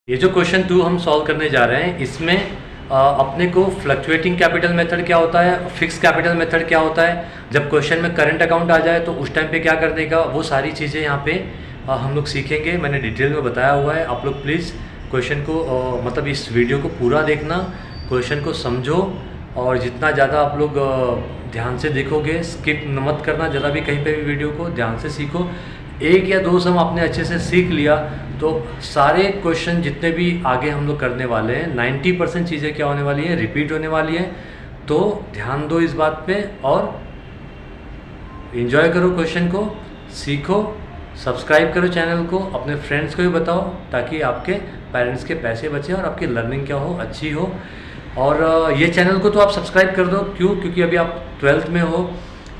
ये जो क्वेश्चन 2 हम सॉल्व करने जा रहे हैं इसमें अपने को फ्लक्चुएटिंग कैपिटल मेथड क्या होता है, फिक्स कैपिटल मेथड क्या होता है, जब क्वेश्चन में करंट अकाउंट आ जाए तो उस टाइम पे क्या करने का, वो सारी चीज़ें यहाँ पे हम लोग सीखेंगे। मैंने डिटेल में बताया हुआ है। आप लोग प्लीज़ क्वेश्चन को मतलब इस वीडियो को पूरा देखना, क्वेश्चन को समझो और जितना ज़्यादा आप लोग ध्यान से देखोगे, स्किप मत करना ज़रा भी कहीं पे भी वीडियो को, ध्यान से सीखो। एक या दो सम आपने अच्छे से सीख लिया तो सारे क्वेश्चन जितने भी आगे हम लोग करने वाले हैं 90% चीज़ें क्या होने वाली हैं, रिपीट होने वाली हैं। तो ध्यान दो इस बात पे और एंजॉय करो क्वेश्चन को, सीखो, सब्सक्राइब करो चैनल को, अपने फ्रेंड्स को भी बताओ ताकि आपके पेरेंट्स के पैसे बचे और आपकी लर्निंग क्या हो, अच्छी हो। और ये चैनल को तो आप सब्सक्राइब कर दो, क्यों? क्योंकि अभी आप 12th में हो।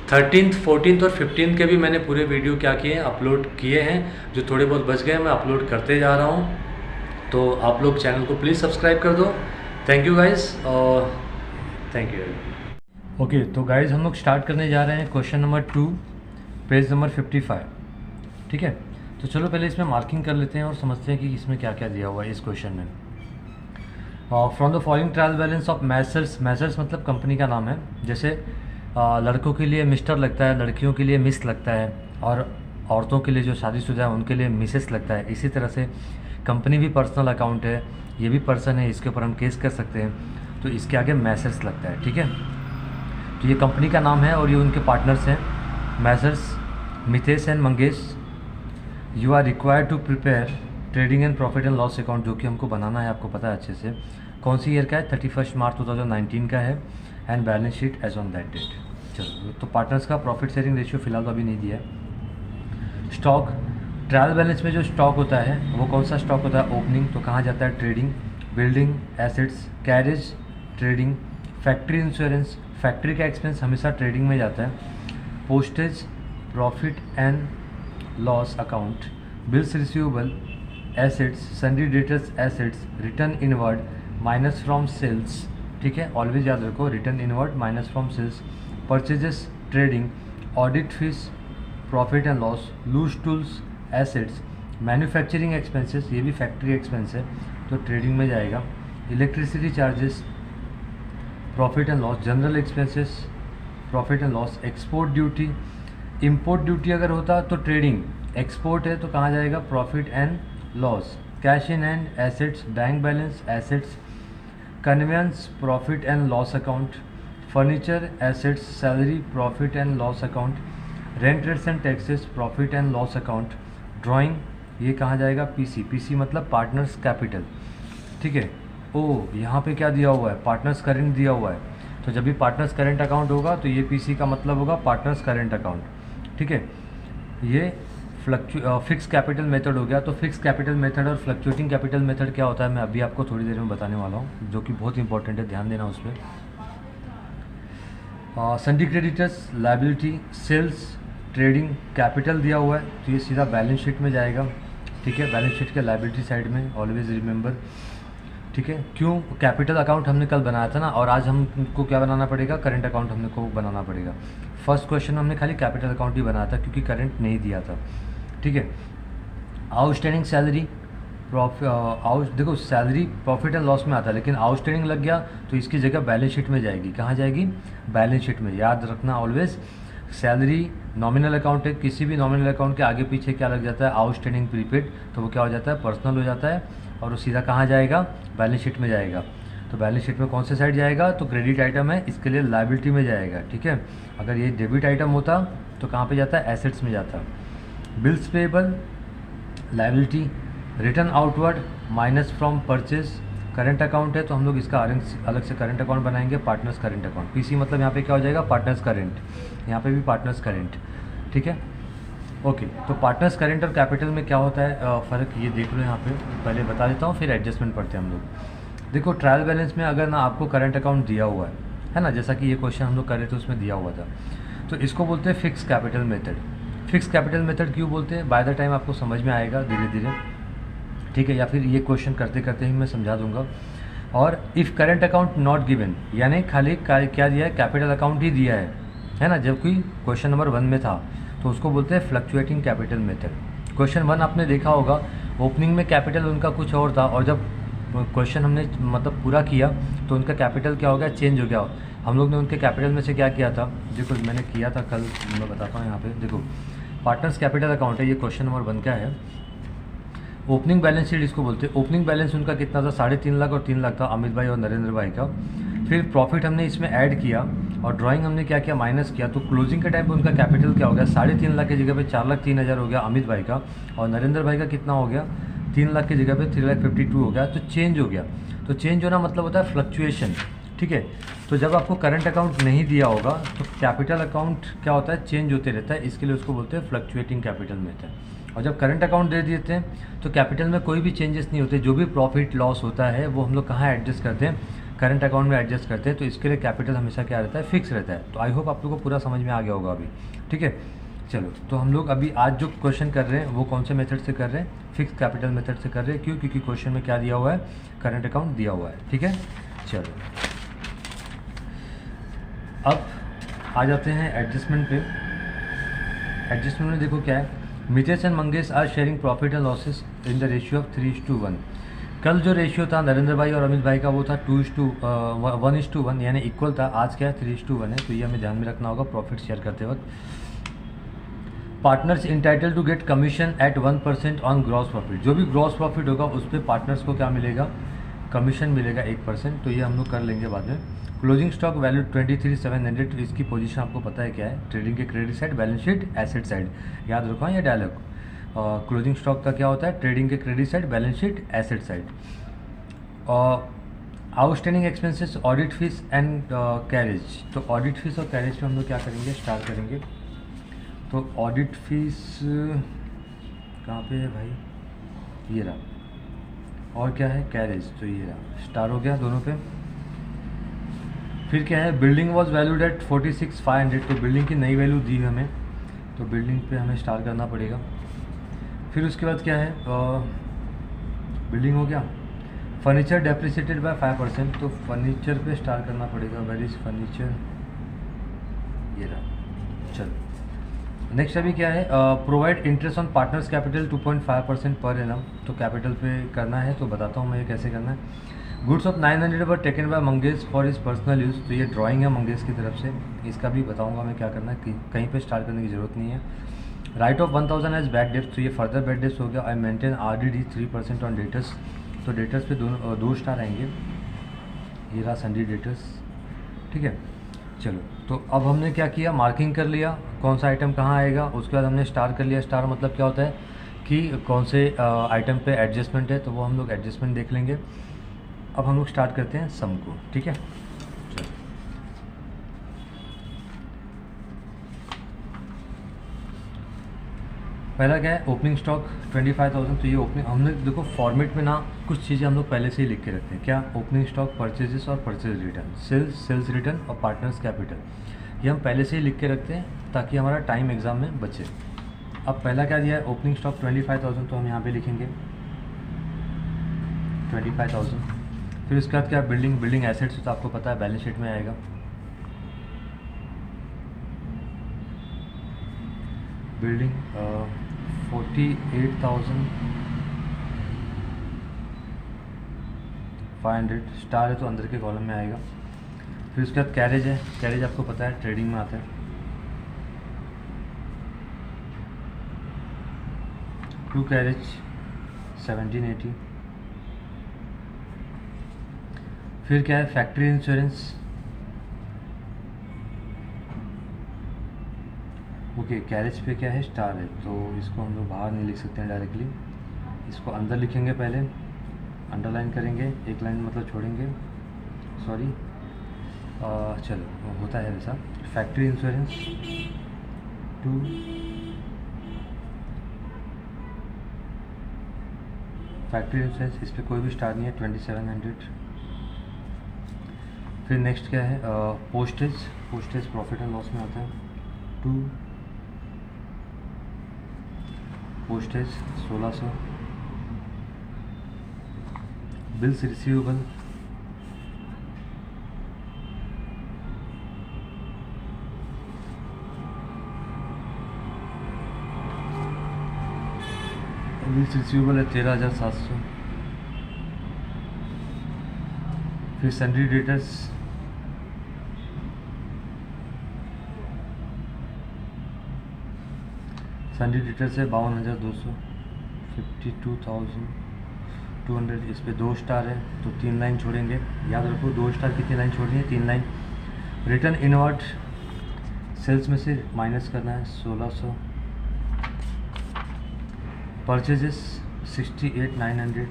13th, 14th और 15th के भी मैंने पूरे वीडियो क्या किए हैं, अपलोड किए हैं। जो थोड़े बहुत बच गए मैं अपलोड करते जा रहा हूँ। तो आप लोग चैनल को प्लीज़ सब्सक्राइब कर दो। थैंक यू गाइज़, और थैंक यू। ओके, तो गाइज़ हम लोग स्टार्ट करने जा रहे हैं क्वेश्चन नंबर 2, पेज नंबर 55। ठीक है, तो चलो पहले इसमें मार्किंग कर लेते हैं और समझते हैं कि इसमें क्या क्या दिया हुआ है इस क्वेश्चन में। From the following trial balance of Messrs, Messrs मतलब कंपनी का नाम है। जैसे लड़कों के लिए मिस्टर लगता है, लड़कियों के लिए मिस लगता है, और औरतों के लिए जो शादीशुदा है उनके लिए मिसेस लगता है। इसी तरह से कंपनी भी पर्सनल अकाउंट है, ये भी पर्सन है, इसके ऊपर हम केस कर सकते हैं, तो इसके आगे मैसर्स लगता है। ठीक है, तो ये कंपनी का नाम है और ये उनके पार्टनर्स हैं, messrs Mitesh and Mangesh. You are required to prepare trading and profit and loss account, जो कि हमको बनाना है, आपको पता है अच्छे से। कौन सी ईयर का है? 31 मार्च 2019 का है, and balance sheet as on that date. चलो, तो पार्टनर्स का प्रॉफिट शेयरिंग रेशियो फिलहाल तो अभी नहीं दिया है। स्टॉक, ट्रायल बैलेंस में जो स्टॉक होता है वो कौन सा स्टॉक होता है? ओपनिंग, तो कहाँ जाता है? Trading. Building assets, carriage trading. Factory insurance, factory का एक्सपेंस हमेशा ट्रेडिंग में जाता है। Postage profit and loss account. Bills receivable assets, sundry debtors assets, return inward minus from sales. ठीक है, ऑलवेज याद रखो, return inward minus from sales. Purchases trading. Audit fees profit and loss. Loose tools assets. Manufacturing expenses, ये भी factory expense है तो trading में जाएगा। Electricity charges profit and loss. General expenses profit and loss. Export duty, import duty अगर होता तो trading, export है तो कहाँ जाएगा? Profit and loss. Cash in hand assets, bank balance assets. Conveyance profit and loss account. Furniture assets, salary profit and loss account. Rent rates and taxes profit and loss account. Drawing, ये कहाँ जाएगा? PC, PC मतलब partners capital. ठीक है, ओ यहाँ पे क्या दिया हुआ है? पार्टनर्स करेंट दिया हुआ है, तो जब भी पार्टनर्स करेंट अकाउंट होगा तो ये पीसी का मतलब होगा पार्टनर्स करेंट अकाउंट। ठीक है, ये फिक्स कैपिटल मेथड हो गया। तो फिक्स कैपिटल मेथड और फ्लक्चुएटिंग कैपिटल मेथड क्या होता है मैं अभी आपको थोड़ी देर में बताने वाला हूँ, जो कि बहुत इंपॉर्टेंट है, ध्यान देना उस पर। Sundry creditors liability, sales trading capital दिया हुआ है तो ये सीधा बैलेंस शीट में जाएगा। ठीक है, बैलेंस शीट के लायबिलिटी साइड में, ऑलवेज रिमेंबर। ठीक है, क्यों? कैपिटल अकाउंट हमने कल बनाया था ना, और आज हमको क्या बनाना पड़ेगा? करंट अकाउंट हमने को बनाना पड़ेगा। फर्स्ट क्वेश्चन हमने खाली कैपिटल अकाउंट ही बनाया था क्योंकि करंट नहीं दिया था। ठीक है, आउटस्टैंडिंग सैलरी देखो सैलरी प्रॉफिट एंड लॉस में आता है, लेकिन आउटस्टैंडिंग लग गया तो इसकी जगह बैलेंस शीट में जाएगी। कहाँ जाएगी? बैलेंस शीट में। याद रखना ऑलवेज, सैलरी नॉमिनल अकाउंट है, किसी भी नॉमिनल अकाउंट के आगे पीछे क्या लग जाता है? आउटस्टैंडिंग प्रीपेड, तो वो क्या हो जाता है? पर्सनल हो जाता है और वो सीधा कहाँ जाएगा? बैलेंस शीट में जाएगा। तो बैलेंस शीट में कौन से साइड जाएगा? तो क्रेडिट आइटम है, इसके लिए लायबिलिटी में जाएगा। ठीक है, अगर ये डेबिट आइटम होता तो कहाँ पे जाता है? एसेट्स में जाता। Bills payable liability. Return outward minus from purchase. Current account है तो हम लोग इसका अलग से करंट अकाउंट बनाएंगे, पार्टनर्स करंट अकाउंट। पीसी मतलब यहाँ पे क्या हो जाएगा? पार्टनर्स करंट, यहाँ पे भी पार्टनर्स करंट। ठीक है, ओके, तो पार्टनर्स करंट और कैपिटल में क्या होता है फ़र्क, ये देख लो यहाँ पे। पहले बता देता हूँ फिर एडजस्टमेंट पढ़ते हैं हम लोग। देखो, ट्रायल बैलेंस में अगर ना आपको करंट अकाउंट दिया हुआ है ना, जैसा कि ये क्वेश्चन हम लोग कर रहे थे उसमें दिया हुआ था, तो इसको बोलते हैं fix capital method. Fix capital method क्यों बोलते हैं? बाय द टाइम आपको समझ में आएगा धीरे धीरे। ठीक है, या फिर ये क्वेश्चन करते करते ही मैं समझा दूंगा। और if current account not given, यानी खाली क्या दिया है? कैपिटल अकाउंट ही दिया है ना, जबकि क्वेश्चन नंबर 1 में था, तो उसको बोलते हैं फ्लक्चुएटिंग कैपिटल मेथड। क्वेश्चन 1 आपने देखा होगा, ओपनिंग में कैपिटल उनका कुछ और था, और जब क्वेश्चन हमने मतलब पूरा किया तो उनका कैपिटल क्या हो गया, चेंज हो गया। हम लोग ने उनके कैपिटल में से क्या किया था, देखो मैंने किया था कल, मैं बताता हूँ यहाँ पे। देखो पार्टनर्स कैपिटल अकाउंट है, ये क्वेश्चन नंबर 1 क्या है। ओपनिंग बैलेंस शीट इसको बोलते हैं। ओपनिंग बैलेंस उनका कितना था, 3.5 लाख और 3 लाख था, अमित भाई और नरेंद्र भाई का। फिर प्रॉफिट हमने इसमें ऐड किया और ड्राइंग हमने क्या किया, माइनस किया। तो क्लोजिंग के टाइम पे उनका कैपिटल क्या हो गया, 3.5 लाख की जगह पे 4,03,000 हो गया अमित भाई का, और नरेंद्र भाई का कितना हो गया, 3 लाख की जगह पे 3,52,000 हो गया। तो चेंज हो गया। तो चेंज होना मतलब होता है फ्लक्चुएशन, ठीक है। तो जब आपको करंट अकाउंट नहीं दिया होगा तो कैपिटल अकाउंट क्या होता है, चेंज होते रहता है, इसके लिए उसको बोलते हैं फ्लक्चुएटिंग कैपिटल मेथड। और जब करंट अकाउंट दे देते हैं तो कैपिटल में कोई भी चेंजेस नहीं होते, जो भी प्रॉफिट लॉस होता है वो हम लोग कहाँ एडजस्ट करते हैं, करंट अकाउंट में एडजस्ट करते हैं। तो इसके लिए कैपिटल हमेशा क्या रहता है, फिक्स रहता है। तो आई होप आप लोगों को पूरा समझ में आ गया होगा अभी, ठीक है। चलो, तो हम लोग अभी आज जो क्वेश्चन कर रहे हैं वो कौन से मेथड से कर रहे हैं, फिक्स कैपिटल मेथड से कर रहे हैं। क्यों, क्योंकि क्वेश्चन में क्या दिया हुआ है, करंट अकाउंट दिया हुआ है, ठीक है। चलो अब आ जाते हैं एडजस्टमेंट पे। एडजस्टमेंट में देखो क्या है, Mitesh and Mangesh are sharing profit and losses in the ratio of 3:1। कल जो रेशियो था नरेंद्र भाई और अमित भाई का वो था 1:1, यानी इक्वल था। आज क्या है, 3:1 है। तो ये हमें ध्यान में रखना होगा प्रॉफिट शेयर करते वक्त। Partners entitled to get commission at 1% on gross profit. जो भी ग्रॉस प्रॉफिट होगा उस पर पार्टनर्स को क्या मिलेगा, कमीशन मिलेगा 1%। तो ये हम लोग कर लेंगे बाद में। Closing stock value 23,700। इसकी पोजीशन आपको पता है क्या है, ट्रेडिंग के credit side, balance sheet asset side. याद रखो ये डायलॉग। क्लोजिंग स्टॉक का क्या होता है, ट्रेडिंग के credit side, balance sheet asset side. और outstanding expenses, audit fees and carriage. तो ऑडिट फीस और कैरेज पे हम लोग क्या करेंगे, स्टार्ट करेंगे। तो ऑडिट फीस कहाँ पे है भाई, ये रहा। और क्या है, कैरेज, तो ये रहा। स्टार हो गया दोनों पे। फिर क्या है, बिल्डिंग वॉज वैल्यूड एट 46,500। तो बिल्डिंग की नई वैल्यू दी हमें, तो बिल्डिंग पे हमें स्टार करना पड़ेगा। फिर उसके बाद क्या है, बिल्डिंग हो गया। Furniture depreciated by 5%। तो फर्नीचर पे स्टार करना पड़ेगा। वेर इज फर्नीचर, ये रहा। चलो नेक्स्ट अभी क्या है, provide interest on partners capital 2.5% per annum. तो कैपिटल पे करना है, तो बताता हूँ मैं ये कैसे करना है। Goods of 900 were taken by Mangesh for his personal use. तो ये ड्राइंग है मंगेश की तरफ से, इसका भी बताऊंगा मैं क्या करना है, कि कहीं पे स्टार्ट करने की ज़रूरत नहीं है। Write off 1000 as bad debts. तो ये फर्दर बैड डेप्स हो गया। I maintain RDD 3% on debtors. तो डेटर्स पे दो स्टार आएंगे। ये रहा सन्डी डेटर्स, ठीक है। चलो, तो अब हमने क्या किया, मार्किंग कर लिया कौन सा आइटम कहाँ आएगा। उसके बाद हमने स्टार कर लिया। स्टार मतलब क्या होता है कि कौन से आइटम पे एडजस्टमेंट है, तो वो हम लोग एडजस्टमेंट देख लेंगे। अब हम लोग स्टार्ट करते हैं सम को, ठीक है। चलो, पहला क्या है, ओपनिंग स्टॉक 25,000। तो ये ओपनिंग हमने देखो फॉर्मेट में ना कुछ चीज़ें हम लोग पहले से ही लिख के रखते हैं। क्या, ओपनिंग स्टॉक, परचेजेस और परचेज रिटर्न, सेल्स रिटर्न और पार्टनर्स कैपिटल, ये हम पहले से ही लिख के रखते हैं ताकि हमारा टाइम एग्जाम में बचे। अब पहला क्या दिया है, ओपनिंग स्टॉक 25,000। तो हम यहाँ पे लिखेंगे 25,000। फिर उसके बाद क्या, बिल्डिंग एसेट्स। तो आपको पता है बैलेंस शीट में आएगा। बिल्डिंग 48,500 स्टार है, तो अंदर के कॉलम में आएगा। फिर उसके बाद कैरेज है। कैरेज आपको पता है ट्रेडिंग में आता है। To carriage 1780। फिर क्या है, फैक्ट्री इंश्योरेंस। ओके, कैरेज पे क्या है, स्टार है, तो इसको हम लोग बाहर नहीं लिख सकते हैं डायरेक्टली, इसको अंदर लिखेंगे। पहले अंडरलाइन करेंगे, एक लाइन मतलब छोड़ेंगे, सॉरी। चलो, होता है वैसा। फैक्ट्री इंश्योरेंस 2, फैक्ट्री इंश्योरेंस, इस पर कोई भी स्टार नहीं है, 2700। फिर नेक्स्ट क्या है, पोस्टेज प्रॉफिट एंड लॉस में आता है 2, postage 1600। Bills receivable 2 lease receivable है 13,700। फिर सैलरी डेटर्स है 52,200, 52,200। इस पे 2 स्टार है तो 3 लाइन छोड़ेंगे। याद रखो 2 स्टार कितनी लाइन छोड़नी है, 3 लाइन। रिटर्न इनवर्ट सेल्स में से माइनस करना है 1,600। परचेजेस 68,900।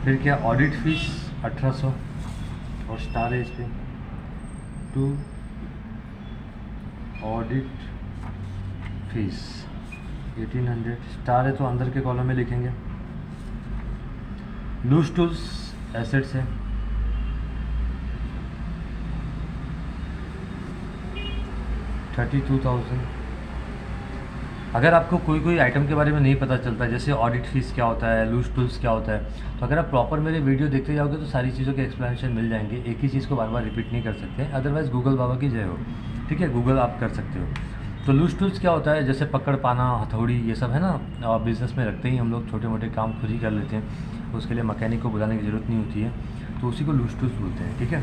फिर क्या ऑडिट फीस 1,800 और स्टार है इस पे 2 ऑडिट फीस 1,800। स्टार है तो अंदर के कॉलम में लिखेंगे। लूज टूल्स एसेट्स है 32,000। अगर आपको कोई आइटम के बारे में नहीं पता चलता, जैसे ऑडिट फीस क्या होता है, लूज टूल्स क्या होता है, तो अगर आप प्रॉपर मेरे वीडियो देखते जाओगे तो सारी चीज़ों के एक्सप्लेनेशन मिल जाएंगे। एक ही चीज़ को बार बार रिपीट नहीं कर सकते। अदरवाइज़ गूगल बाबा की जय हो, ठीक है, गूगल आप कर सकते हो। तो लूज टूल्स क्या होता है, जैसे पकड़ पाना, हथौड़ी, ये सब है ना, बिज़नेस में रखते ही हम लोग छोटे मोटे काम खुद ही कर लेते हैं, उसके लिए मैकेनिक को बुलाने की ज़रूरत नहीं होती है, तो उसी को लूज टूल्स बोलते हैं, ठीक है।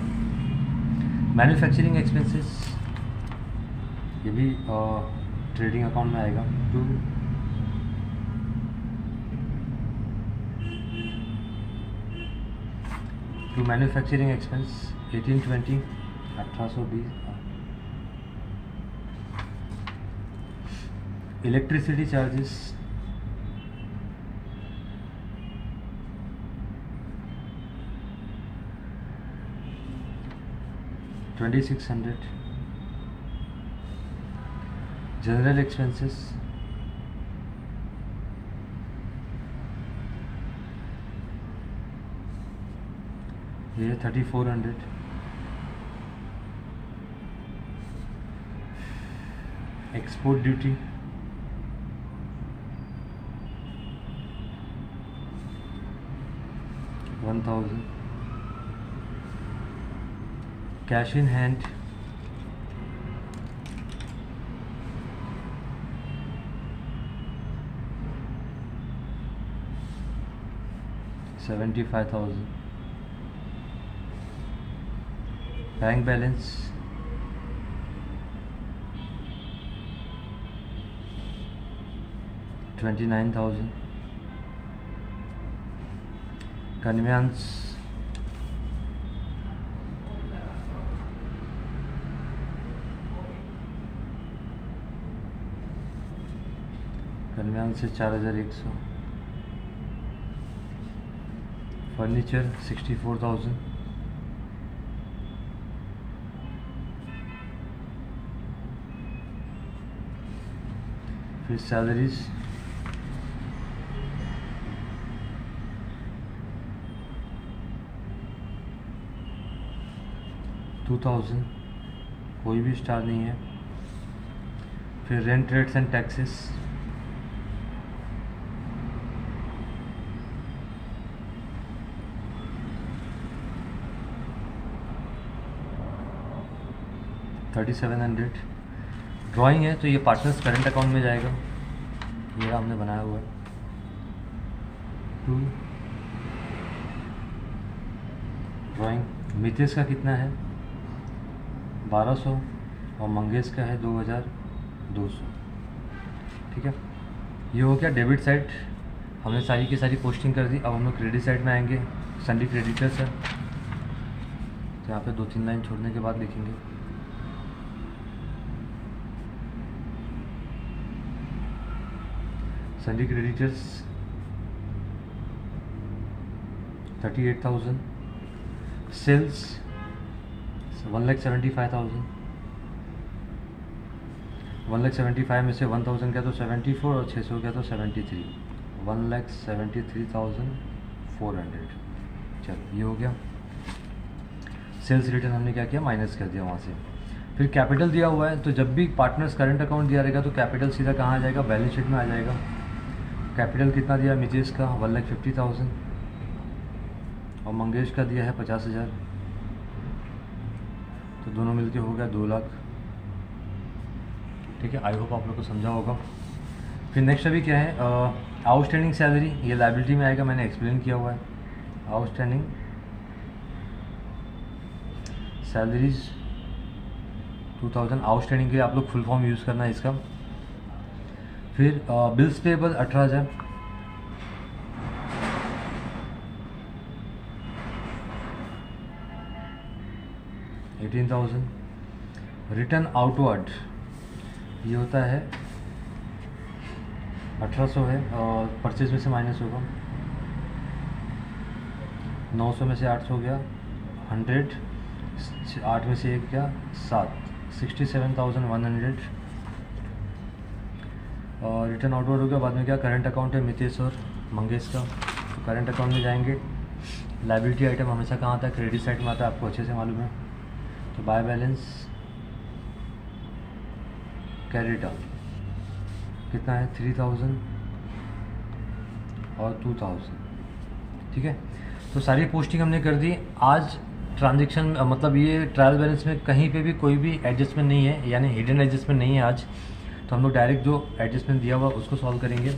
मैन्युफैक्चरिंग एक्सपेंसेस ये भी ट्रेडिंग अकाउंट में आएगा। To manufacturing expense 1820, 1820। Electricity charges 2,600। General expenses ये 3,400। Export duty 1,000। Cash in hand 75,000। Bank balance 29,000। Conveyance 4,100। Furniture 64,000। फिर सैलरीज 2,000, कोई भी स्टार नहीं है। फिर rent rates and taxes 3,700। Drawing है तो ये पार्टनर्स करंट अकाउंट में जाएगा, ये हमने बनाया हुआ है। 2 ड्राइंग मितेश का कितना है 1,200 और मंगेश का है 2,200, ठीक है। ये हो गया डेबिट साइड, हमने सारी की सारी पोस्टिंग कर दी। अब हम लोग क्रेडिट साइड में आएंगे। सन्डी क्रेडिटर्स है तो यहाँ पे 2-3 लाइन छोड़ने के बाद लिखेंगे। सन्डी क्रेडिटर्स 38,000। सेल्स 1,75,000। 1,75,000 में से 1,000 का तो 74 और 600 का तो 73, 1,73,400। चलो ये हो गया। सेल्स रिटर्न हमने क्या किया, माइनस कर दिया वहाँ से। फिर कैपिटल दिया हुआ है तो जब भी पार्टनर्स करंट अकाउंट दिया रहेगा तो कैपिटल सीधा कहाँ आ जाएगा, बैलेंस शीट में आ जाएगा। कैपिटल कितना दिया मिजेश का 1,50,000 और मंगेश का दिया है 50,000, तो दोनों मिलके हो गया 2 लाख। ठीक है, आई होप आप लोग को समझा होगा। फिर नेक्स्ट अभी क्या है, आउटस्टैंडिंग सैलरी, ये लायबिलिटी में आएगा, मैंने एक्सप्लेन किया हुआ है। आउटस्टैंडिंग सैलरीज 2000, आउटस्टैंडिंग के आप लोग फुल फॉर्म यूज़ करना है इसका। फिर बिल्स पेबल 18,000, रिटर्न आउटवर्ड ये होता है 1800 है, और परचेज में से माइनस होगा, 900 में से 800 हो गया, 100, 8 में से 1 गया 7, 67,100। और रिटर्न आउटवर्ड हो गया। बाद में क्या, करंट अकाउंट है मितेश और मंगेश का, तो करंट अकाउंट में जाएंगे। लायबिलिटी आइटम हमेशा कहाँ आता है, क्रेडिट साइड में आता है, आपको अच्छे से मालूम है। तो बाय बैलेंस कैरिड आउट कितना है, 3000 और 2000, ठीक है। तो सारी पोस्टिंग हमने कर दी। आज ट्रांजेक्शन मतलब ये ट्रायल बैलेंस में कहीं पे भी कोई भी एडजस्टमेंट नहीं है, यानी हिडन एडजस्टमेंट नहीं है आज। तो हम लोग डायरेक्ट जो एडजस्टमेंट दिया हुआ उसको सॉल्व करेंगे।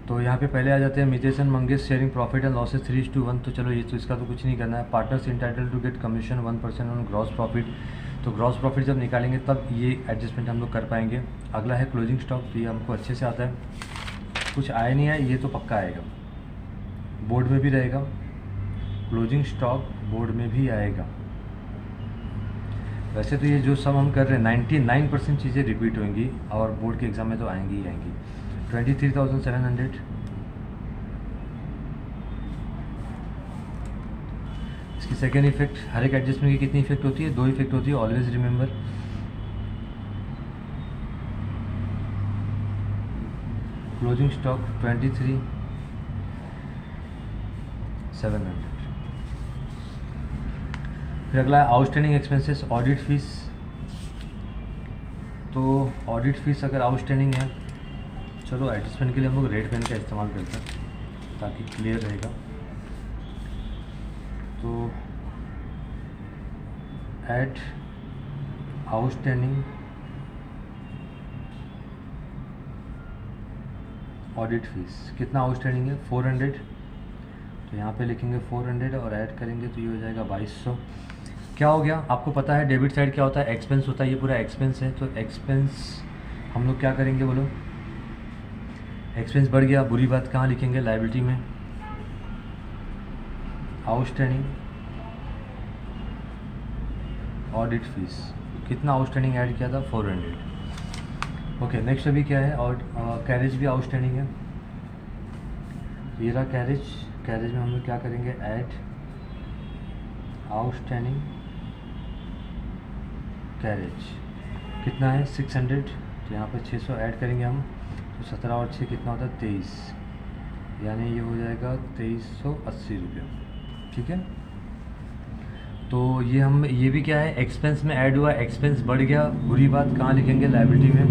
तो यहाँ पे पहले आ जाते हैं Mitesh and Mangesh sharing profit and losses 3:1। तो चलो ये तो इसका तो कुछ नहीं करना है। Partners entitled to get commission 1% on gross profit, तो ग्रॉस प्रॉफिट जब निकालेंगे तब ये एडजस्टमेंट हम लोग कर पाएंगे। अगला है क्लोजिंग स्टॉक, तो ये हमको अच्छे से आता है। कुछ आया नहीं है ये तो पक्का आएगा, बोर्ड में भी रहेगा, क्लोजिंग स्टॉक बोर्ड में भी आएगा। वैसे तो ये जो सब हम कर रहे हैं 99% चीज़ें रिपीट होंगी और बोर्ड के एग्ज़ाम में तो आएंगी ही आएंगी। 23,700, इसकी सेकेंड इफेक्ट, हर एक एडजस्टमेंट की कितनी इफेक्ट होती है, 2 इफेक्ट होती है, ऑलवेज रिमेंबर। Closing stock 23,700। फिर अगला है आउटस्टैंडिंग एक्सपेंसेस, ऑडिट फीस। तो ऑडिट फीस अगर आउटस्टैंडिंग है, चलो एडजस्टमेंट के लिए हम लोग रेट पेन का इस्तेमाल करते हैं ताकि क्लियर रहेगा। तो ऐड आउटस्टैंडिंग ऑडिट फीस, कितना आउटस्टैंडिंग है 400, तो यहाँ पे लिखेंगे 400 और ऐड करेंगे तो ये हो जाएगा 2200। क्या हो गया, आपको पता है डेबिट साइड क्या होता है, एक्सपेंस होता है, ये पूरा एक्सपेंस है। तो एक्सपेंस हम लोग क्या करेंगे बोलो, एक्सपेंस बढ़ गया, बुरी बात कहाँ लिखेंगे, लायबिलिटी में। आउटस्टैंडिंग ऑडिट फीस, कितना आउटस्टैंडिंग ऐड किया था 400। ओके नेक्स्ट अभी क्या है, और कैरेज भी आउटस्टैंडिंग है, ये रहा कैरेज। कैरेज में हम लोग क्या करेंगे, ऐड आउटस्टैंडिंग कैरेज, कितना है 600, तो यहाँ पर 600 ऐड करेंगे हम, तो 17 और 6 कितना होता है 23, यानी ये हो जाएगा 2380 रुपये, ठीक है। तो ये हम ये भी क्या है, एक्सपेंस में ऐड हुआ, एक्सपेंस बढ़ गया, बुरी बात कहाँ लिखेंगे, लायबिलिटी में।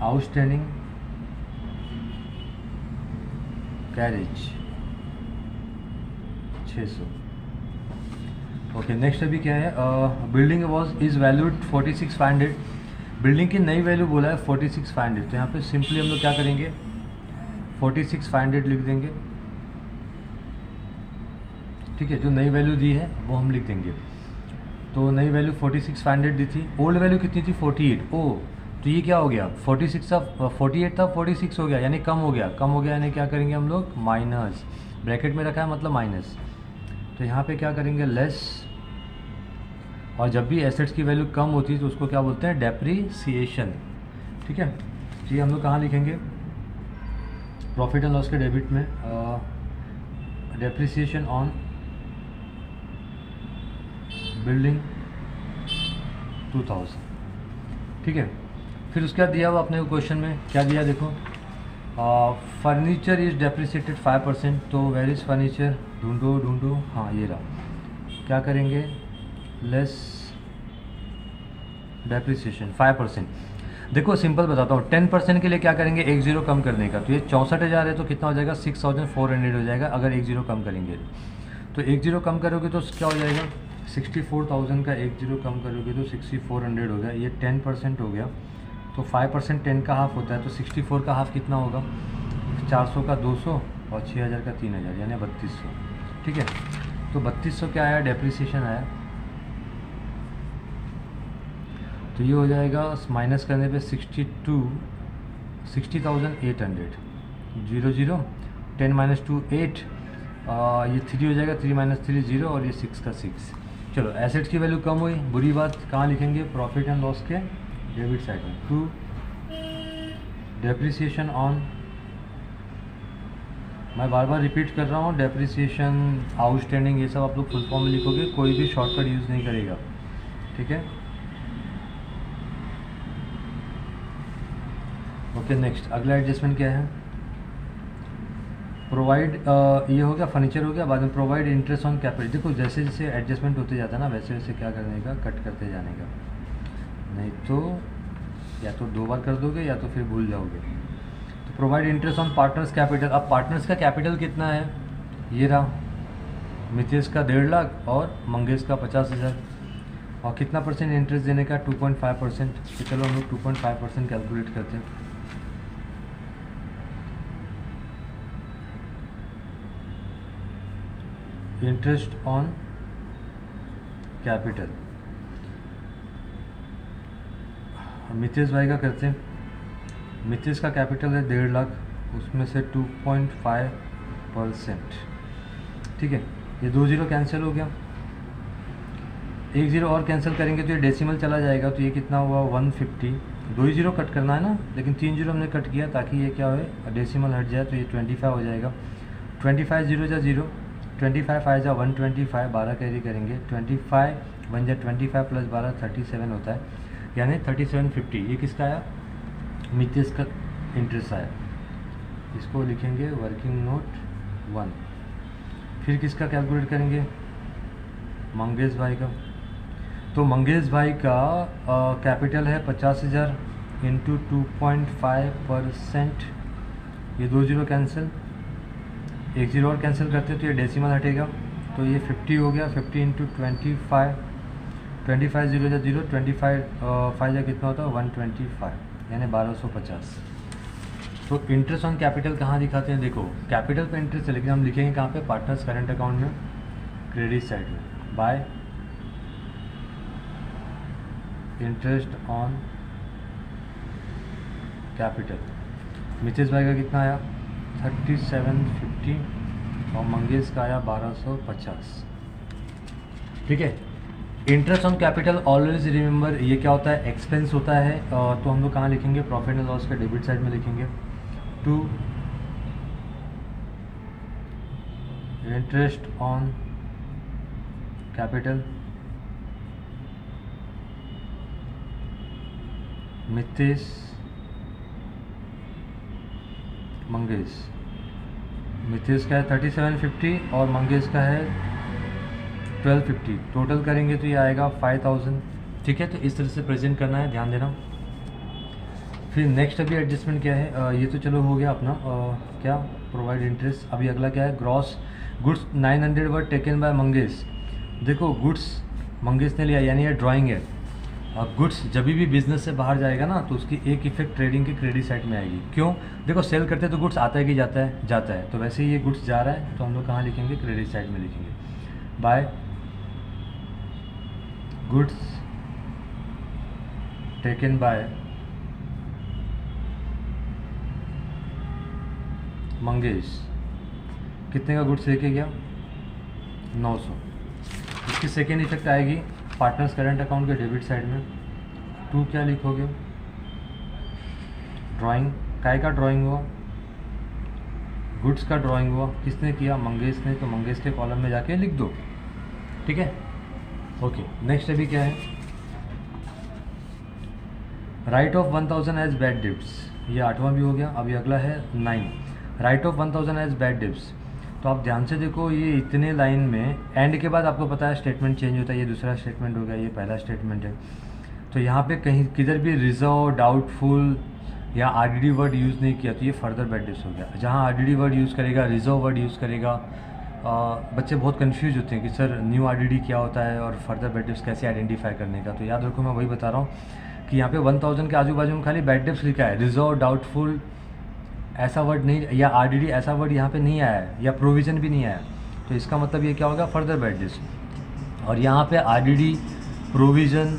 Outstanding carriage 600। ओके नेक्स्ट अभी क्या है, building was is valued 46,500, building की नई वैल्यू बोला है 46,500, तो यहाँ पे सिंपली हम लोग क्या करेंगे 46,500 लिख देंगे, ठीक है। जो नई वैल्यू दी है वो हम लिख देंगे। तो नई वैल्यू 46,500 दी थी, ओल्ड वैल्यू कितनी थी 48, ओ तो ये क्या हो गया 46 था 48 था 46 हो गया, यानी कम हो गया, कम हो गया यानी क्या करेंगे हम लोग माइनस, ब्रैकेट में रखा है मतलब माइनस। तो यहाँ पे क्या करेंगे लेस, और जब भी एसेट्स की वैल्यू कम होती है तो उसको क्या बोलते हैं डेप्रीसिएशन, ठीक है। तो ये हम लोग कहाँ लिखेंगे, प्रॉफिट एंड लॉस के डेबिट में डेप्रीसिएशन ऑन बिल्डिंग 2000, ठीक है। फिर उसके बाद दिया हुआ अपने को क्वेश्चन में क्या दिया देखो, फर्नीचर इज़ डेप्रिसिएटेड 5%, तो वेर इज़ फर्नीचर, ढूंढो, हाँ ये रहा, क्या करेंगे लेस डेप्रिसिएशन 5%। देखो सिंपल बताता हूँ, 10% के लिए क्या करेंगे, 1 0 कम करने का, तो ये 64,000 है तो कितना हो जाएगा 6,400 हो जाएगा अगर 1 0 कम करेंगे। तो 1 0 कम करोगे तो क्या हो जाएगा 64,000 का 10 कम करोगे तो 6400 हो गया, ये 10% हो गया। तो 5% 10 का हाफ होता है, तो 64 का हाफ कितना होगा? 400 का 200 और 6000 का 3000 यानी 3200। ठीक है, तो 3200 क्या आया? डेप्रिसिएशन आया। तो ये हो जाएगा माइनस करने पे 60,800। 0 0 10 - 2 8, ये 3 हो जाएगा, 3 - 3 0 और ये 6 का 6। चलो एसेट्स की वैल्यू कम हुई, बुरी बात। कहाँ लिखेंगे? प्रॉफिट एंड लॉस के डेबिट साइड में। टू डेप्रिसिएशन ऑन, मैं बार बार रिपीट कर रहा हूँ, डेप्रिसिएशन, आउटस्टैंडिंग, ये सब आप लोग फुल फॉर्म में लिखोगे, कोई भी शॉर्टकट यूज़ नहीं करेगा। ठीक है, ओके। नेक्स्ट अगला एडजस्टमेंट क्या है? प्रोवाइड, ये हो गया, फर्नीचर हो गया। बाद में प्रोवाइड इंटरेस्ट ऑन कैपिटल। देखो जैसे जैसे एडजस्टमेंट होते जाता है ना, वैसे वैसे क्या करने का, कट करते जाने का, नहीं तो या तो 2 बार कर दोगे या तो फिर भूल जाओगे। तो provide interest on partners capital. अब पार्टनर्स का कैपिटल कितना है? ये रहा, मितेश का 1.5 लाख और मंगेश का 50,000। और कितना परसेंट इंटरेस्ट देने का? 2.5%। तो चलो हम लोग 2.5% कैलकुलेट करते हैं। इंटरेस्ट ऑन कैपिटल, मितेश भाई का करते हैं। मितेश का कैपिटल है 1.5 लाख, उसमें से 2.5%। ठीक है, ये 2 0 कैंसिल हो गया, 1 0 और कैंसिल करेंगे तो ये डेसिमल चला जाएगा। तो ये कितना हुआ? 150। 2 ही 0 कट करना है ना, लेकिन 3 0 हमने कट किया ताकि ये क्या हो, डेसिमल हट जाए। तो ये 25 हो जाएगा। 25 0 जा 0, 25 5 जा 125, 12 कैरी करेंगे। 25 1 जा 25 प्लस 12 37 होता है, यानी 3750। ये किसका आया? मितेश का इंटरेस्ट आया। इसको लिखेंगे वर्किंग नोट 1। फिर किसका कैलकुलेट करेंगे? मंगेश भाई का। तो मंगेश भाई का कैपिटल है 50,000 इंटू 2.5%। ये 2 0 कैंसिल, 1 0 और कैंसिल करते तो ये डेसिमल हटेगा। तो ये 50 हो गया। 50 इंटू 25, 25 0 जा 0, 25 5 जा कितना होता है? 125, यानी 1250। तो इंटरेस्ट ऑन कैपिटल कहाँ दिखाते हैं? देखो कैपिटल पे इंटरेस्ट है, लेकिन हम लिखेंगे कहाँ पे? पार्टनर्स करंट अकाउंट में, क्रेडिट साइड में, bye interest on capital. Mitesh भाई का कितना आया? 3750 और मंगेश का आया 1250। ठीक है, interest on capital always remember ये क्या होता है? एक्सपेंस होता है। तो हम लोग कहाँ लिखेंगे? प्रॉफिट एंड लॉस के डेबिट साइड में लिखेंगे। To interest on capital, Mitesh Mangesh. Mitesh का है 3750 और मंगेश का है 1250। टोटल करेंगे तो ये आएगा 5000। ठीक है, तो इस तरह से प्रेजेंट करना है, ध्यान देना। फिर नेक्स्ट अभी एडजस्टमेंट क्या है? ये तो चलो हो गया अपना क्या, प्रोवाइड इंटरेस्ट। अभी अगला क्या है? Gross goods 900 were taken by Mangesh. देखो गुड्स मंगेश ने लिया, यानी ये ड्राइंग है। अब गुड्स जब भी बिजनेस से बाहर जाएगा ना, तो उसकी एक इफेक्ट ट्रेडिंग की क्रेडिट साइड में आएगी। क्यों? देखो सेल करते तो गुड्स आता है कि जाता है? जाता है। तो वैसे ही ये गुड्स जा रहा है, तो हम लोग कहाँ लिखेंगे? क्रेडिट साइड में लिखेंगे। By goods taken by Mangesh. कितने का गुड्स लेके गया? 900। इसकी सेकेंड इफेक्ट आएगी पार्टनर्स करंट अकाउंट के डेबिट साइड में। 2 क्या लिखोगे? ड्राइंग, काय का ड्राइंग हुआ? गुड्स का ड्राइंग हुआ। किसने किया? मंगेश ने। तो मंगेश के कॉलम में जाके लिख दो। ठीक है, ओके। नेक्स्ट अभी क्या है? Write off 1000 as bad debts. ये 8वां भी हो गया। अभी अगला है 9, write off 1000 as bad debts. तो आप ध्यान से देखो, ये इतने लाइन में एंड के बाद आपको पता है स्टेटमेंट चेंज होता है। ये दूसरा स्टेटमेंट हो गया, ये पहला स्टेटमेंट है। तो यहाँ पे कहीं किधर भी रिजर्व, डाउटफुल या आरडीडी वर्ड यूज़ नहीं किया, तो ये फर्दर बैड डिप्स हो गया। जहाँ आरडीडी वर्ड यूज़ करेगा, रिजर्व वर्ड यूज़ करेगा, बच्चे बहुत कंफ्यूज होते हैं कि सर न्यू आरडीडी क्या होता है और फर्दर बैड डेब्ट्स कैसे आइडेंटिफाई करने का। तो याद रखो मैं वही बता रहा हूँ कि यहाँ पे 1000 के आजू बाजू में खाली बैड डेब्ट्स लिखा है, रिजर्व, डाउटफुल ऐसा वर्ड नहीं, या आरडीडी ऐसा वर्ड यहाँ पे नहीं आया है, या प्रोविज़न भी नहीं आया। तो इसका मतलब ये क्या होगा, फर्दर बैड डेब्ट्स। और यहाँ पे आरडीडी, प्रोविज़न,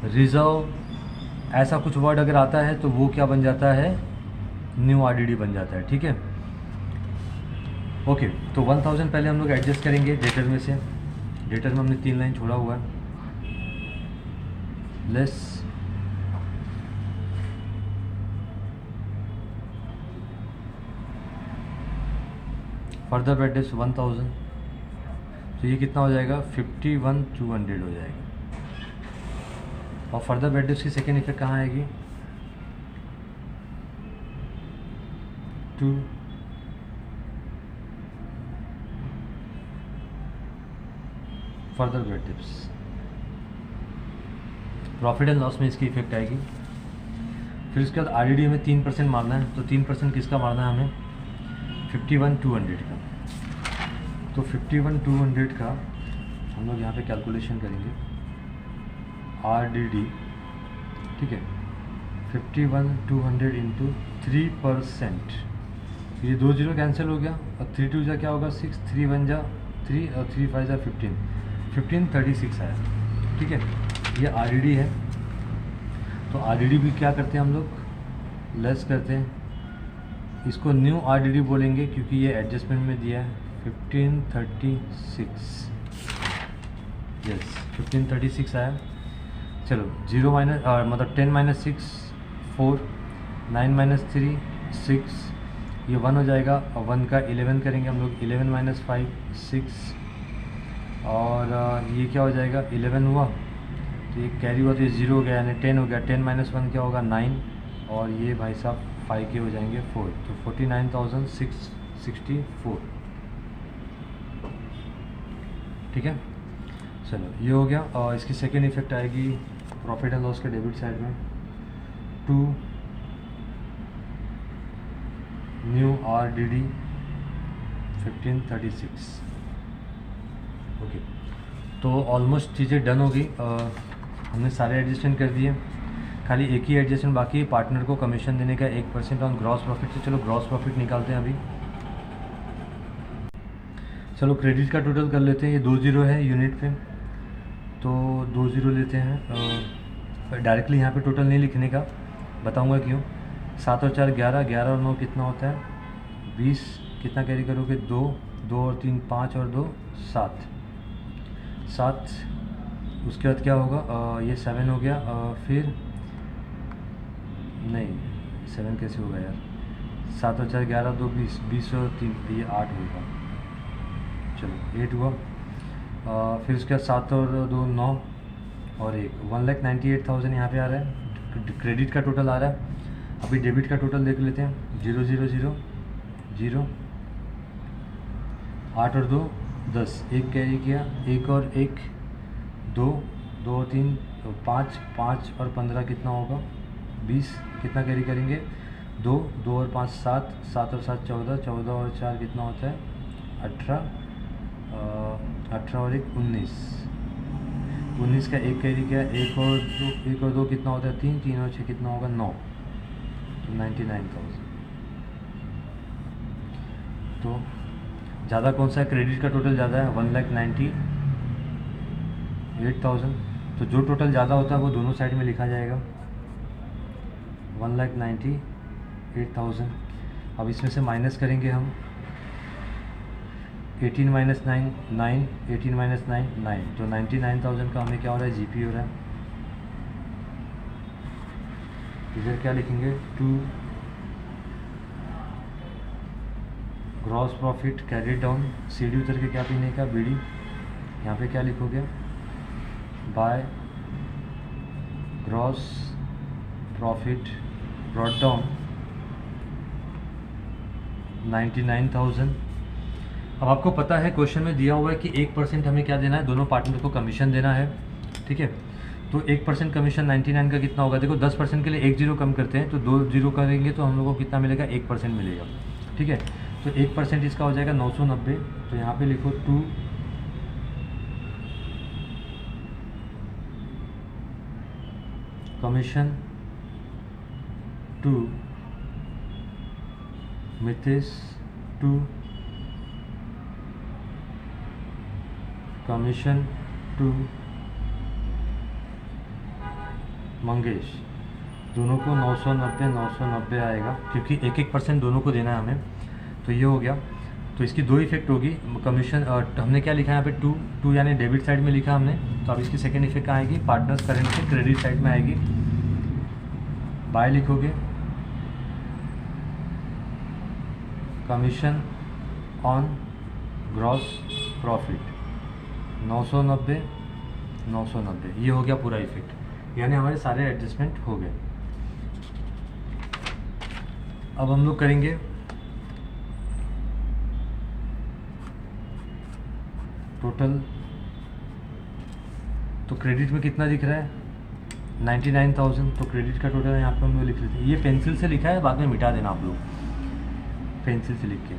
रिजर्व ऐसा कुछ वर्ड अगर आता है तो वो क्या बन जाता है, न्यू आरडीडी बन जाता है। ठीक है, ओके। तो 1000 पहले हम लोग एडजस्ट करेंगे डेटर में से। डेटर में हमने 3 लाइन छोड़ा हुआ है, लेस फर्दर बैड डेब्ट्स 1000, तो ये कितना हो जाएगा, 51,200 हो जाएगा। और फर्दर बैड डेब्ट्स की सेकेंड इफेक्ट कहाँ आएगी, 2 further bad debts. Profit and loss में इसकी इफेक्ट आएगी। फिर उसके बाद आरडीडी में 3% मारना है, तो 3% किसका मारना है हमें, 51,200 का। तो 51,200 का हम लोग यहाँ पे कैलकुलेशन करेंगे, आरडीडी, ठीक है, 51,200 इंटू 3%। ये 2 0 कैंसिल हो गया, और 3 2 जा क्या होगा 6, 3 1 जा 3 और 3 5 जा 1536 आया। ठीक है, ये आरडीडी है। तो आरडीडी भी क्या करते हैं हम लोग, लेस करते हैं, इसको न्यू आरडीडी बोलेंगे क्योंकि ये एडजस्टमेंट में दिया है 1536। यस, 1536 आया। चलो 0 माइनस मतलब 10 माइनस 6 4, 9 माइनस 3 6, ये 1 हो जाएगा, और 1 का 11 करेंगे हम लोग, 11 माइनस 5 6, और ये क्या हो जाएगा, 11 हुआ तो ये कैरी हुआ तो ये 0 हो गया, यानी 10 हो गया। 10 माइनस 1 क्या होगा, 9, और ये भाई साहब 5 के हो जाएंगे 4, तो 49,664। ठीक है, चलो ये हो गया। और इसकी सेकेंड इफेक्ट आएगी प्रॉफिट एंड लॉस के डेबिट साइड में, 2 न्यू आरडीडी 1536। ओके, तो ऑलमोस्ट चीज़ें डन हो गई। हमने सारे एडजस्टमेंट कर दिए, खाली एक ही एडजस्टमेंट बाकी है, पार्टनर को कमीशन देने का 1% ऑन ग्रॉस प्रॉफिट से। चलो ग्रॉस प्रॉफिट निकालते हैं अभी। चलो क्रेडिट का टोटल कर लेते हैं, ये 2 0 है यूनिट पे, तो 2 0 लेते हैं। डायरेक्टली यहाँ पे टोटल नहीं लिखने का, बताऊँगा क्यों। 7 और 4 11, 11 और 9 कितना होता है 20, कितना कैरी करोगे 2, 2 और 3 5 और 2 7, 7। उसके बाद क्या होगा, ये 7 हो गया, फिर नहीं 7 कैसे होगा यार, 7 और 4 11, 2 20, 20 और 3 ये 8 होगा। चलो 8 हुआ, फिर उसके बाद 7 और 2 9 और 1, 1,98,000 यहाँ पे आ रहा है, क्रेडिट का टोटल आ रहा है। अभी डेबिट का टोटल देख लेते हैं, 0 0 0 0, 8 और 2 10, 1 कैरी किया, 1 और 1 2, 2 और 3 5, 5 और 15 कितना होगा 20, कितना कैरी करेंगे 2, 2 और 5 7, 7 और 7 14, 14 और 4 कितना होता है 18, 18 और 1 19, 19 का 1 कैरी किया, 1 और 2 कितना होता है 3, 3 और 6 कितना होगा 9, तो 99,000। तो ज़्यादा कौन सा है, क्रेडिट का टोटल ज़्यादा है 1,98,000। तो जो टोटल ज़्यादा होता है वो दोनों साइड में लिखा जाएगा 1,98,000। अब इसमें से माइनस करेंगे हम, 18 माइनस 9 9, 18 माइनस 9 9, तो 99,000 का हमें क्या हो रहा है जीपी हो रहा है। इधर क्या लिखेंगे 2 gross profit carry down, CD उतर के क्या पीने का बीडी, यहाँ पे क्या लिखोगे by gross profit brought down 99,000। अब आपको पता है क्वेश्चन में दिया हुआ है कि 1% हमें क्या देना है, दोनों पार्टनर को कमीशन देना है। ठीक है, तो 1% कमीशन 99 का कितना होगा, देखो 10% के लिए 1 0 कम करते हैं, तो 2 0 करेंगे तो हम लोग को कितना मिलेगा 1% मिलेगा। ठीक है, तो 1% इसका हो जाएगा 990। तो यहाँ पे लिखो 2 commission to Mitesh, 2 commission to Mangesh. दोनों को 990 आएगा, क्योंकि 1% दोनों को देना है हमें। तो ये हो गया। तो इसकी दो इफेक्ट होगी। कमीशन हमने क्या लिखा है यहाँ पे 2 यानी डेबिट साइड में लिखा हमने। तो अब इसकी सेकेंड इफेक्ट कहाँ आएगी, पार्टनर्स करंट से क्रेडिट साइड में आएगी। बाय लिखोगे, कमीशन ऑन ग्रॉस प्रॉफिट 990। ये हो गया पूरा इफेक्ट, यानी हमारे सारे एडजस्टमेंट हो गए। अब हम लोग करेंगे टोटल। तो क्रेडिट में कितना दिख रहा है, 99,000। तो क्रेडिट का टोटल यहाँ पे हम लोग लिख लेते हैं। ये पेंसिल से लिखा है, बाद में मिटा देना आप लोग पेंसिल से लिख के।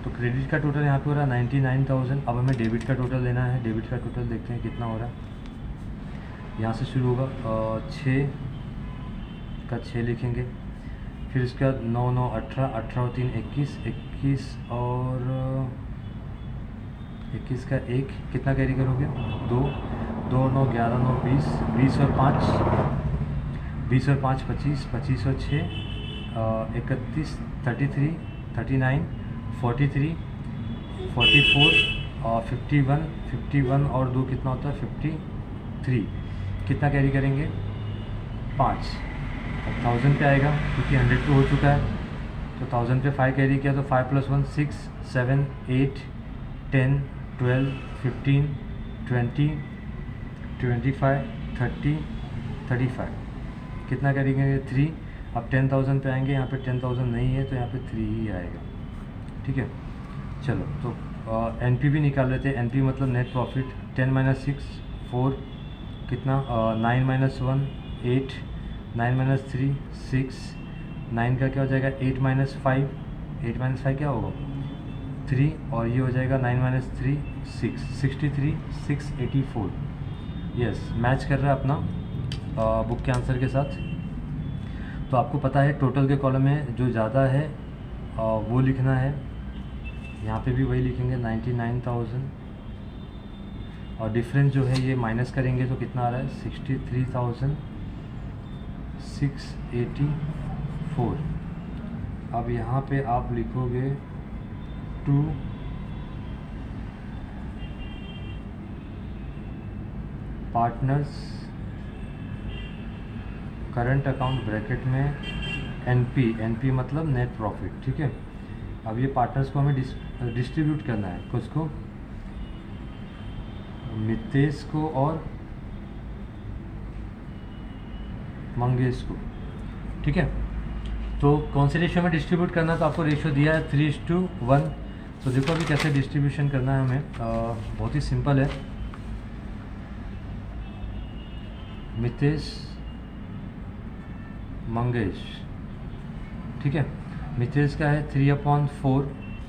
तो क्रेडिट का टोटल यहाँ पे हो रहा है 99,000। अब हमें डेबिट का टोटल लेना है। डेबिट का टोटल देखते हैं कितना हो रहा है। यहाँ से शुरू होगा 6 का 6 लिखेंगे, फिर उसके बाद 9 9 18, 18 और 3 21, 21 और 21 का 1 कितना कैरी करोगे, 2 2 9 11 9 20, 20 और 5 25, 25 और 6 31, 33, 39, 43, 44 और 51 और 2 कितना होता है 53। कितना कैरी करेंगे 5। अब 1000 पे आएगा, क्योंकि 100 तो हो चुका है। तो 1000 पे 5 कैरी किया, तो 5 + 1 6 7 8 10 12 15 20 25 30 35। कितना कैरी करेंगे 3। अब 10,000 पे आएंगे, यहाँ पे 10,000 नहीं है तो यहाँ पे 3 ही आएगा। ठीक है, चलो। तो एनपी भी निकाल लेते हैं। एनपी मतलब नेट प्रॉफिट। 10 - 6 4 कितना 9 - 1 8 9 - 3 6 9 का क्या हो जाएगा 8 - 5 8 - 5 क्या होगा 3 और ये हो जाएगा 9 - 3 6 63 684। यस, मैच कर रहा है अपना बुक के आंसर के साथ। तो आपको पता है टोटल के कॉलम में जो ज़्यादा है वो लिखना है। यहाँ पे भी वही लिखेंगे 99,000 और डिफरेंस जो है ये माइनस करेंगे तो कितना आ रहा है 63,684। अब यहाँ पे आप लिखोगे 2 पार्टनर्स करंट अकाउंट ब्रैकेट में एनपी मतलब नेट प्रॉफिट। ठीक है, अब ये पार्टनर्स को हमें डिस्ट्रीब्यूट करना है, किसको मितेश को और मंगेश को। ठीक है, तो कौन से रेशियो में डिस्ट्रीब्यूट करना है, तो आपको रेशियो दिया है 3:1। तो देखो अभी कैसे डिस्ट्रीब्यूशन करना है हमें, बहुत ही सिंपल है। मितेश मंगेश, ठीक है। मितेश का है 3/4,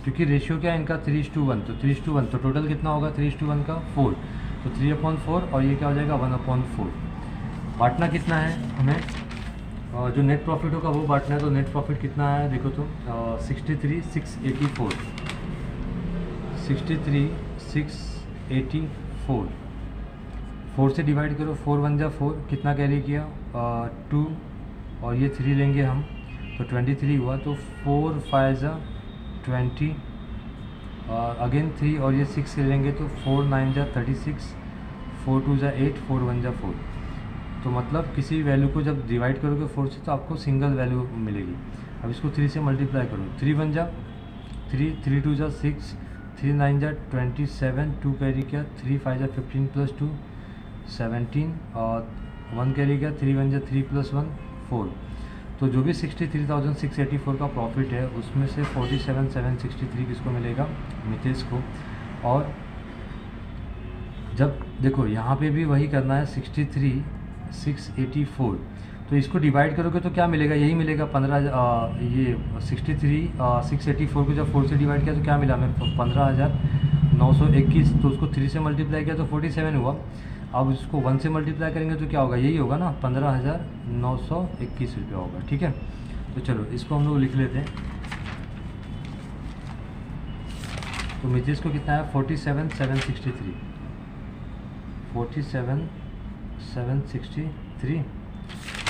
क्योंकि रेशियो क्या है इनका 3:1, तो 3:1 तो टोटल कितना होगा 3:1 का 4, तो 3/4 और ये क्या हो जाएगा 1/4। बांटना कितना है हमें, जो नेट प्रॉफिट होगा वो बांटना है। तो नेट प्रॉफिट कितना है देखो तो 63,684 63,684 4 से डिवाइड करो, 4 × 1 = 4, कितना कैरी किया 2 और ये 3 लेंगे हम तो 23 हुआ। तो 4 × 5 = 20 अगेन 3 और ये 6 ले लेंगे तो 4 × 9 = 36, 4 × 2 = 8, 4 × 1 = 4। तो मतलब किसी वैल्यू को जब डिवाइड करोगे 4 से तो आपको सिंगल वैल्यू मिलेगी। अब इसको 3 से मल्टीप्लाई करो, 3 × 1 = 3, 3 × 2 = 6, 3 × 9 = 27, 2 कैरी किया, 3 × 5 = 15 + 2 17 और 1 कैरी किया, 3 × 1 = 3 + 1 4। तो जो भी 63,684 का प्रॉफिट है उसमें से 47,763 किसको मिलेगा मितेश को। और जब देखो यहाँ पे भी वही करना है 63,684, तो इसको डिवाइड करोगे तो क्या मिलेगा, यही मिलेगा 15 ये 684 को जब 4 से डिवाइड किया तो क्या मिला हमें 15,921, तो उसको 3 से मल्टीप्लाई किया तो 47 हुआ। अब इसको 1 से मल्टीप्लाई करेंगे तो क्या होगा, यही होगा ना 15,921 रुपया होगा। ठीक है, तो चलो इसको हम लोग लिख लेते हैं। तो मिथिलेश को कितना है 47,763 47,763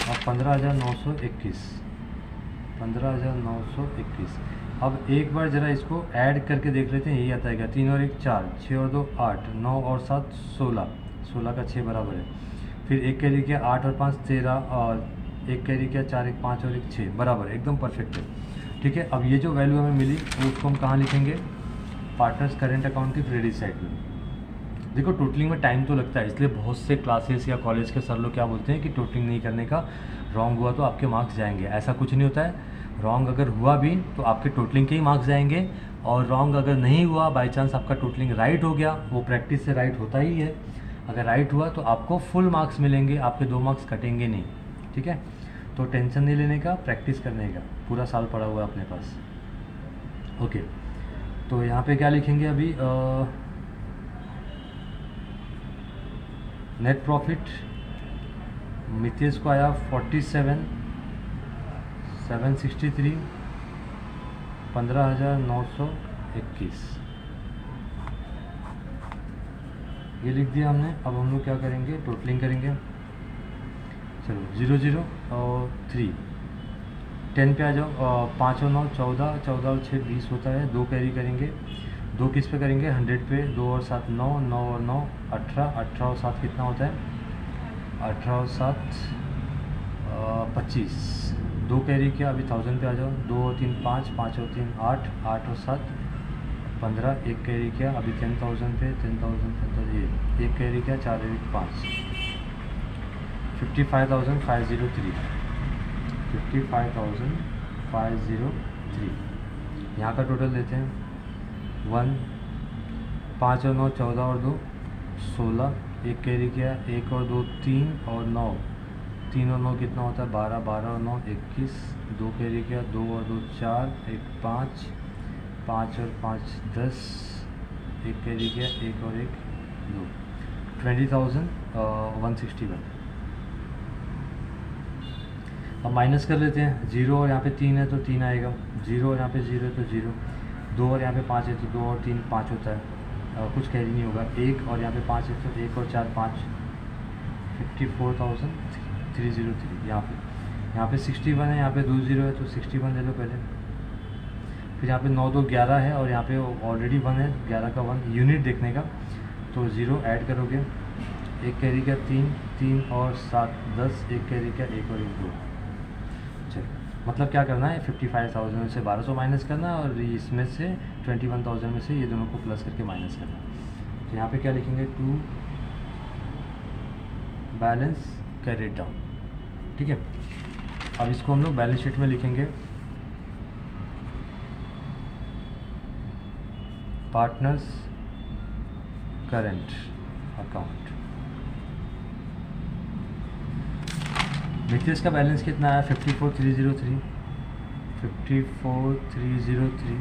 और 15,921। अब एक बार ज़रा इसको ऐड करके देख लेते हैं, यही आता है क्या, 3 और 1 4, 6 और 2 8, 9 और 7 16, 16 का 6 बराबर है। फिर एक कैरी किया 8 और 5 13 और एक कैरी किया 4 1 5 और 1 6 बराबर, एकदम परफेक्ट है। ठीक है, अब ये जो वैल्यू हमें मिली वो उसको हम कहाँ लिखेंगे, पार्टनर्स करेंट अकाउंट की क्रेडिट साइड में। देखो टोटलिंग में टाइम तो लगता है, इसलिए बहुत से क्लासेस या कॉलेज के सर लोग क्या बोलते हैं कि टोटलिंग नहीं करने का, रॉन्ग हुआ तो आपके मार्क्स जाएंगे। ऐसा कुछ नहीं होता है, रॉन्ग अगर हुआ भी तो आपके टोटलिंग के ही मार्क्स जाएंगे, और रॉन्ग अगर नहीं हुआ, बाई चांस आपका टोटलिंग राइट हो गया, वो प्रैक्टिस से राइट होता ही है, अगर राइट हुआ तो आपको फुल मार्क्स मिलेंगे, आपके 2 मार्क्स कटेंगे नहीं। ठीक है, तो टेंशन नहीं लेने का, प्रैक्टिस करने का, पूरा साल पड़ा हुआ है अपने पास। ओके, तो यहाँ पे क्या लिखेंगे अभी, नेट प्रॉफिट मिथिलेश को आया 47,763, 15,921, ये लिख दिया हमने। अब हम लोग क्या करेंगे, टोटलिंग करेंगे। चलो 0 0 और 3 10 पे आ जाओ, 5 और 9 14, 14 और 6 20 होता है। 2 कैरी करेंगे, 2 किस पे करेंगे 100 पे, 2 और 7 9, 9 और 9 18, 18 और 7 कितना होता है, 18 और 7 25। 2 कैरी किया, अभी 1000 पे आ जाओ, 2 और 3 5, 5 और 3 8, 8 और 7 15। 1 कैरी किया, अभी 10,000 पे, 10,000 ये 1 कैरी किया, 4 और 1 5, 55,503, 55,503। यहाँ का टोटल देते हैं 1, 5 और 9 14 और 2 16, 1 कैरी किया, 1 और 2 3 और 9, 3 और 9 कितना होता है 12, 12 और 9 21, 2 कैरी किया, 2 और 2 4, 1 5, 5 और 5 10, 1 कैरी किया, 1 और 1 2, 20,161। अब माइनस कर लेते हैं, 0 और यहाँ पे 3 है तो 3 आएगा, 0 और यहाँ पे 0 है तो 0, 2 और यहाँ पे 5 है तो 2 और 3 5 होता है, कुछ कैरी नहीं होगा। 1 और यहाँ पे 5 है तो 1 और 4 5, 54,303। यहाँ पे 61 है, यहाँ पे 2 0 है तो 61 ले लो पहले। फिर यहाँ पे 9 2 11 है और यहाँ पे ऑलरेडी 1 है, 11 का 1 यूनिट देखने का, तो 0 ऐड करोगे, 1 कैरी का 3 3 और 7 10, 1 कैरी का 1 और 1 2। चलो मतलब क्या करना है, 55,000 से 1200 माइनस करना है और इसमें से 21,000 में से ये दोनों को प्लस करके माइनस करना है। तो यहाँ पे क्या लिखेंगे, टू बैलेंस कैरिड डाउन। ठीक है, अब इसको हम लोग बैलेंस शीट में लिखेंगे, पार्टनर्स करेंट अकाउंट। मिथिलेश का बैलेंस कितना है 54,303, 54,303।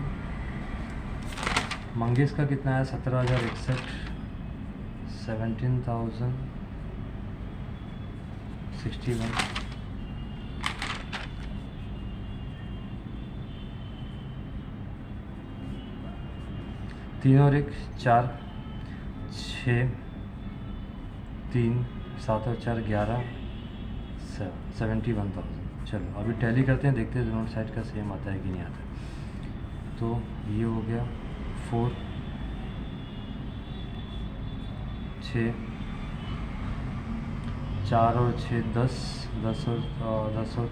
मंगेश का कितना है 17,061, 17,061। तीन और 1 4, 6 3 7 और 4 11, 71,000। चलो अभी टैली करते हैं, देखते हैं दोनों साइड का सेम आता है कि नहीं आता। तो ये हो गया 4 6 4 और 6 10, 10 और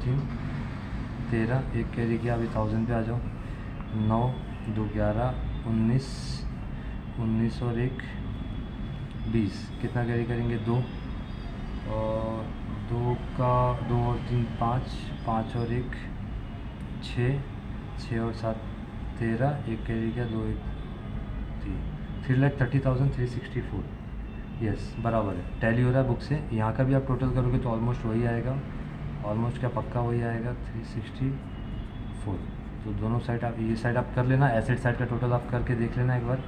3 13, 1 कैरी किया, अभी 1000 पे आ जाओ, 9 2 11 19, 19 और 1 20, कितना कैरी करेंगे 2 और 2 का 2 और 3 5, 5 और 1 6, 6 और 7 13, 1 कैरी किया, 2 1 3, 3,30,364। यस बराबर है, टैली हो रहा है बुक से। यहाँ का भी आप टोटल करोगे तो ऑलमोस्ट वही आएगा, ऑलमोस्ट क्या पक्का वही आएगा 364। तो दोनों साइड आप ये साइड आप कर लेना, एसेट साइड का टोटल आप करके देख लेना एक बार।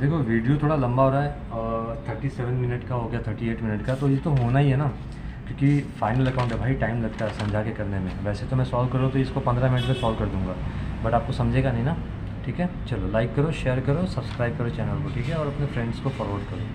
देखो वीडियो थोड़ा लंबा हो रहा है और 37 मिनट का हो गया, 38 मिनट का, तो ये तो होना ही है ना, क्योंकि फाइनल अकाउंट है भाई, टाइम लगता है समझा के करने में। वैसे तो मैं सॉल्व करूँ तो इसको 15 मिनट में सॉल्व कर दूंगा, बट आपको समझेगा नहीं ना। ठीक है, चलो लाइक करो, शेयर करो, सब्सक्राइब करो चैनल को, ठीक है, और अपने फ्रेंड्स को फॉरवर्ड करो।